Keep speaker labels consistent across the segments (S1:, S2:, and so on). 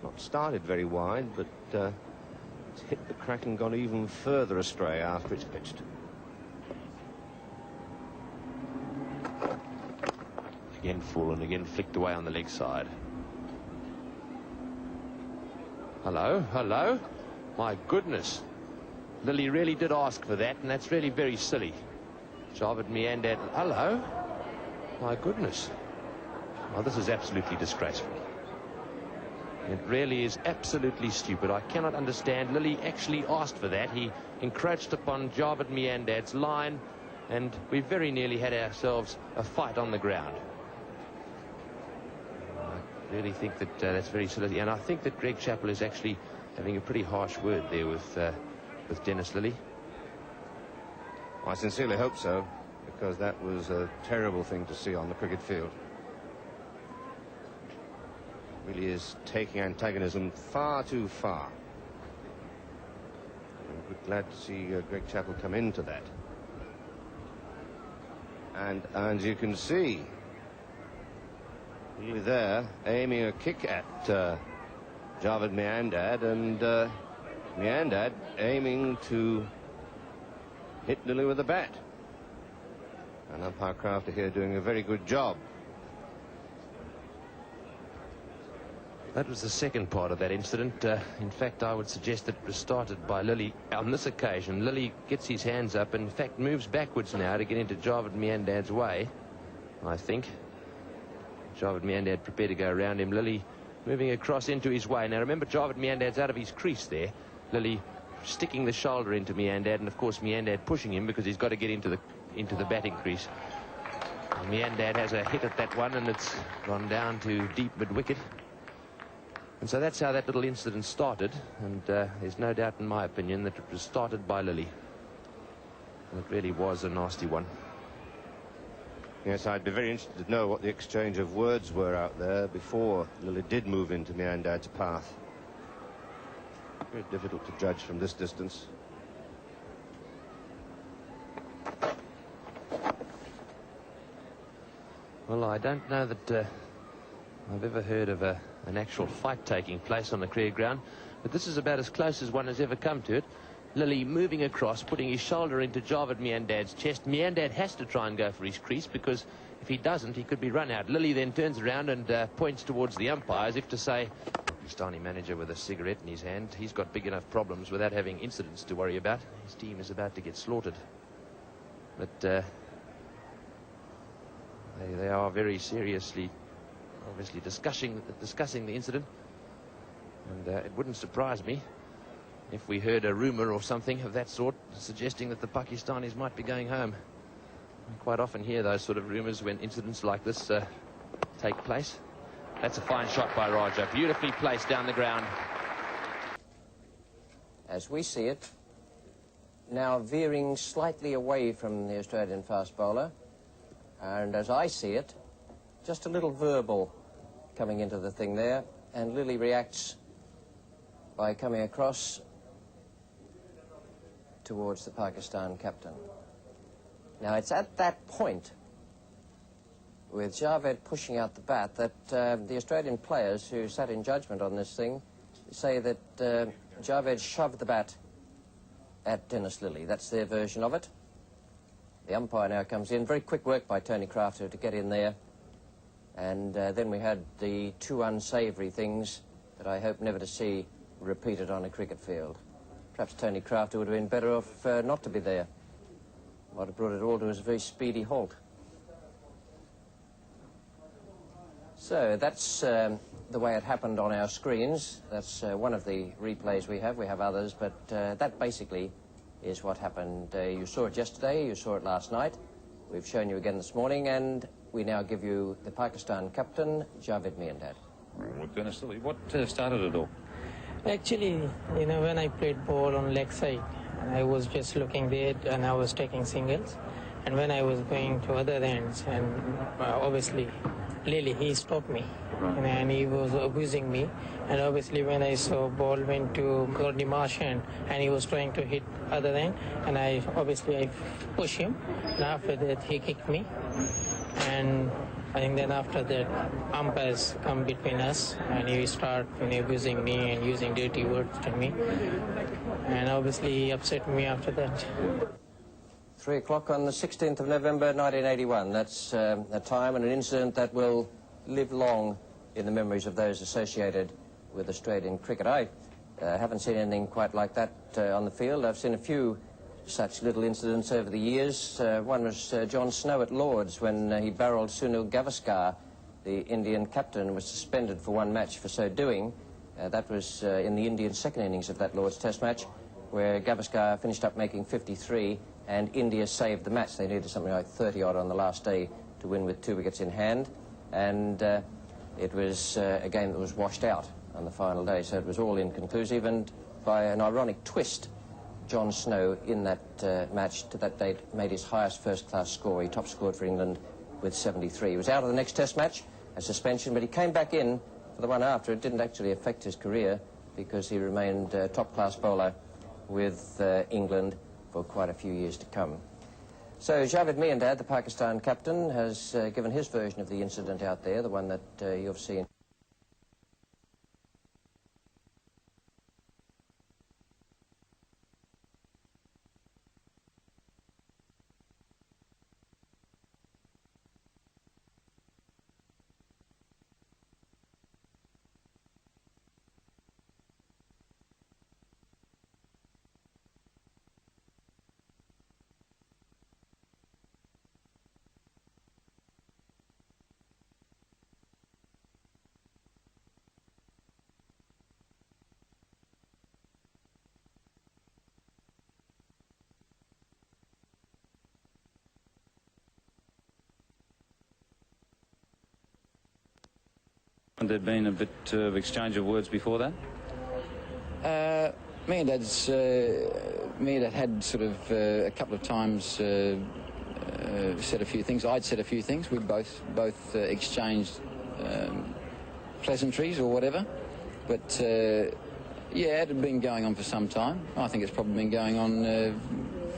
S1: Not started very wide, but it's hit the crack and gone even further astray after it's pitched.
S2: Again full and again flicked away on the leg side. Hello, hello. My goodness. Lillee really did ask for that, and that's really very silly. Javed Miandad, hello. My goodness. Well, this is absolutely disgraceful. It really is absolutely stupid. I cannot understand. Lillee actually asked for that. He encroached upon Javed Miandad's line, and we very nearly had ourselves a fight on the ground. I really think that that's very silly, and I think that Greg Chappell is actually having a pretty harsh word there with Dennis Lillee.
S1: I sincerely hope so, because that was a terrible thing to see on the cricket field. Really is taking antagonism far too far. We're glad to see Greg Chappell come into that. And as you can see, really there, aiming a kick at Javed Miandad, and Miandad aiming to hit Lillee with a bat. And umpire Crafter here doing a very good job.
S2: That was the second part of that incident. In fact, I would suggest that it was started by Lillee on this occasion. Lillee gets his hands up and, in fact, moves backwards now to get into Javed Miandad's way, I think. Javed Miandad prepared to go around him. Lillee moving across into his way. Now, remember, Javed Miandad's out of his crease there. Lillee sticking the shoulder into Miandad, and, of course, Miandad pushing him because he's got to get into the batting crease. And Miandad has a hit at that one, and it's gone down to deep mid-wicket. And so that's how that little incident started, and there's no doubt in my opinion that it was started by Lillee. And it really was a nasty one.
S1: Yes, I'd be very interested to know what the exchange of words were out there before Lillee did move into Miandad's path. Very difficult to judge from this distance.
S2: Well, I don't know that I've ever heard of an actual fight taking place on the cricket ground, but this is about as close as one has ever come to it. Lillee moving across, putting his shoulder into Javed Miandad's chest. Miandad has to try and go for his crease, because if he doesn't, he could be run out. Lillee then turns around and points towards the umpire as if to say, Pakistani manager with a cigarette in his hand, he's got big enough problems without having incidents to worry about. His team is about to get slaughtered. But they are very seriously, obviously, discussing the incident. And it wouldn't surprise me if we heard a rumour or something of that sort suggesting that the Pakistanis might be going home. We quite often hear those sort of rumours when incidents like this take place. That's a fine shot by Raja, beautifully placed down the ground.
S3: As we see it, now veering slightly away from the Australian fast bowler, and as I see it, just a little verbal coming into the thing there, and Lillee reacts by coming across towards the Pakistan captain. Now, it's at that point, with Javed pushing out the bat, that the Australian players who sat in judgment on this thing say that Javed shoved the bat at Dennis Lillee. That's their version of it. The umpire now comes in. Very quick work by Tony Crafter to get in there. And then we had the two unsavoury things that I hope never to see repeated on a cricket field. Perhaps Tony Crafter would have been better off not to be there. Might have brought it all to a very speedy halt. So that's the way it happened on our screens. That's one of the replays we have. We have others, but that basically is what happened. You saw it yesterday, you saw it last night. We've shown you again this morning, and we now give you the Pakistan captain, Javed Miandad.
S4: Well, Dennis Lillee, what started it all?
S5: Actually, you know, when I played ball on leg side, and I was just looking there and I was taking singles, and when I was going to other ends, and obviously Lillee, he stopped me, and he was abusing me, and obviously when I saw ball went to Gordy Marsh and he was trying to hit other end, and I pushed him, and after that he kicked me, and I think then after that, umpires come between us, and he start abusing me and using dirty words to me, and obviously he upset me after that.
S3: 3 o'clock on the 16th of November 1981. That's a time and an incident that will live long in the memories of those associated with Australian cricket. I haven't seen anything quite like that on the field. I've seen a few such little incidents over the years. One was John Snow at Lord's when he barreled Sunil Gavaskar, the Indian captain, was suspended for one match for so doing. That was in the Indian second innings of that Lord's Test match, where Gavaskar finished up making 53 and India saved the match. They needed something like 30-odd on the last day to win with 2 wickets in hand, and it was a game that was washed out on the final day, so it was all inconclusive, and by an ironic twist, John Snow in that match to that date made his highest first-class score. He top-scored for England with 73. He was out of the next Test match, a suspension, but he came back in for the one after. It didn't actually affect his career because he remained top-class bowler with England for quite a few years to come. So Javed Miandad, the Pakistan captain, has given his version of the incident out there, the one that you've seen.
S4: Had there been a bit of exchange of words before that?
S6: Miandad had sort of a couple of times said a few things. I'd said a few things. We'd both exchanged pleasantries or whatever. But yeah, it had been going on for some time. I think it's probably been going on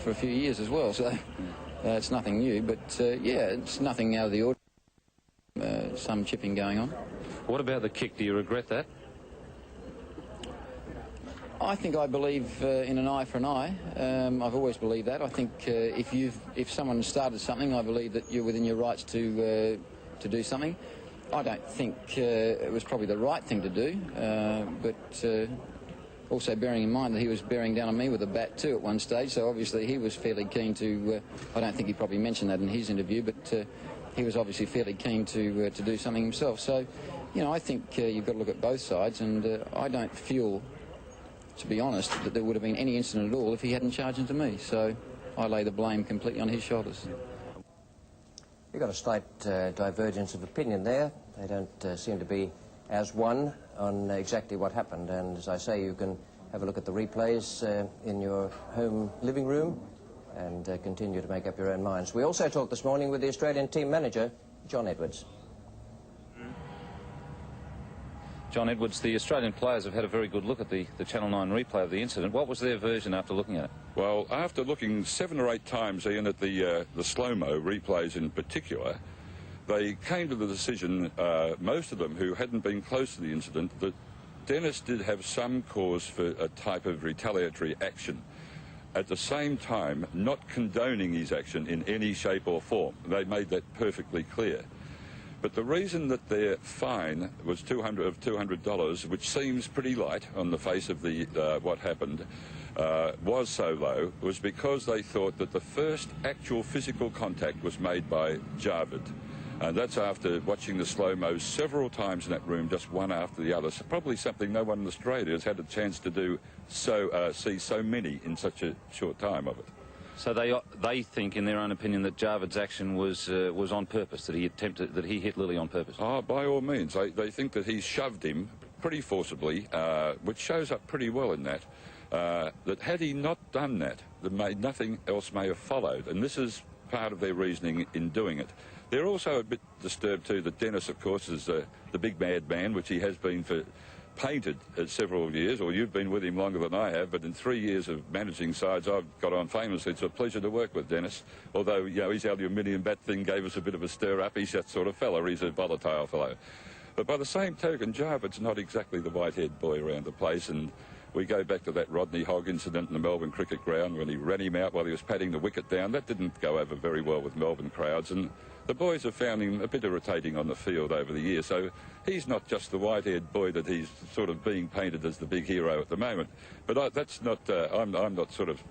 S6: for a few years as well. So it's nothing new. But yeah, it's nothing out of the ordinary. Some chipping going on.
S4: What about the kick? Do you regret that?
S6: I think I believe in an eye for an eye. I've always believed that. I think if someone started something, I believe that you're within your rights to do something. I don't think it was probably the right thing to do, but also bearing in mind that he was bearing down on me with a bat too at one stage, so obviously he was fairly keen to, I don't think he probably mentioned that in his interview, but he was obviously fairly keen to do something himself. So, you know, I think you've got to look at both sides, and I don't feel, to be honest, that there would have been any incident at all if he hadn't charged into me. So I lay the blame completely on his shoulders.
S3: You've got a slight divergence of opinion there. They don't seem to be as one on exactly what happened. And as I say, you can have a look at the replays in your home living room and continue to make up your own minds. We also talked this morning with the Australian team manager, John Edwards.
S4: John Edwards, the Australian players have had a very good look at the Channel 9 replay of the incident. What was their version after looking at it?
S7: Well, after looking 7 or 8 times, Ian, at the slow-mo replays in particular, they came to the decision, most of them who hadn't been close to the incident, that Dennis did have some cause for a type of retaliatory action. At the same time, not condoning his action in any shape or form. They made that perfectly clear. But the reason that their fine was $200, which seems pretty light on the face of the what happened, was so low, was because they thought that the first actual physical contact was made by Javed. And that's after watching the slow-mos several times in that room, just one after the other. So probably something no one in Australia has had a chance to do, see so many in such a short time of it.
S4: So they think, in their own opinion, that Javed's action was on purpose, that he hit Lillee on purpose.
S7: Oh, by all means. They think that he shoved him pretty forcibly, which shows up pretty well in that. That had he not done that, nothing else may have followed. And this is part of their reasoning in doing it. They're also a bit disturbed too that Dennis, of course, is the big mad man, which he has been for painted several years, or you've been with him longer than I have, but in 3 years of managing sides, I've got on famously. It's a pleasure to work with Dennis, although, you know, his aluminium bat thing gave us a bit of a stir-up. He's that sort of fellow. He's a volatile fellow. But by the same token, Jarvid's not exactly the white-haired boy around the place, and we go back to that Rodney Hogg incident in the Melbourne cricket ground when he ran him out while he was patting the wicket down. That didn't go over very well with Melbourne crowds, and the boys have found him a bit irritating on the field over the years. So he's not just the white-haired boy that he's sort of being painted as the big hero at the moment. But that's not, I'm not sort of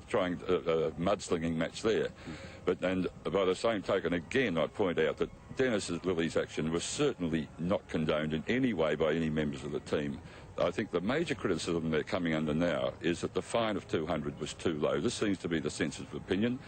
S7: trying a mudslinging match there. And by the same token, again, I'd point out that Lillee's action was certainly not condoned in any way by any members of the team. I think the major criticism they're coming under now is that the fine of 200 was too low. This seems to be the sensitive opinion,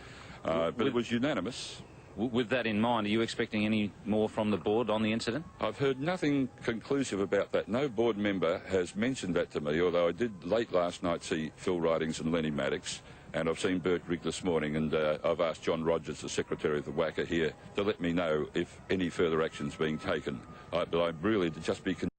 S7: but it was unanimous.
S4: With that in mind, are you expecting any more from the board on the incident?
S7: I've heard nothing conclusive about that. No board member has mentioned that to me, although I did late last night see Phil Ridings and Lenny Maddox, and I've seen Bert Rigg this morning, and I've asked John Rogers, the secretary of the WACA here, to let me know if any further action's being taken. But I'd really just be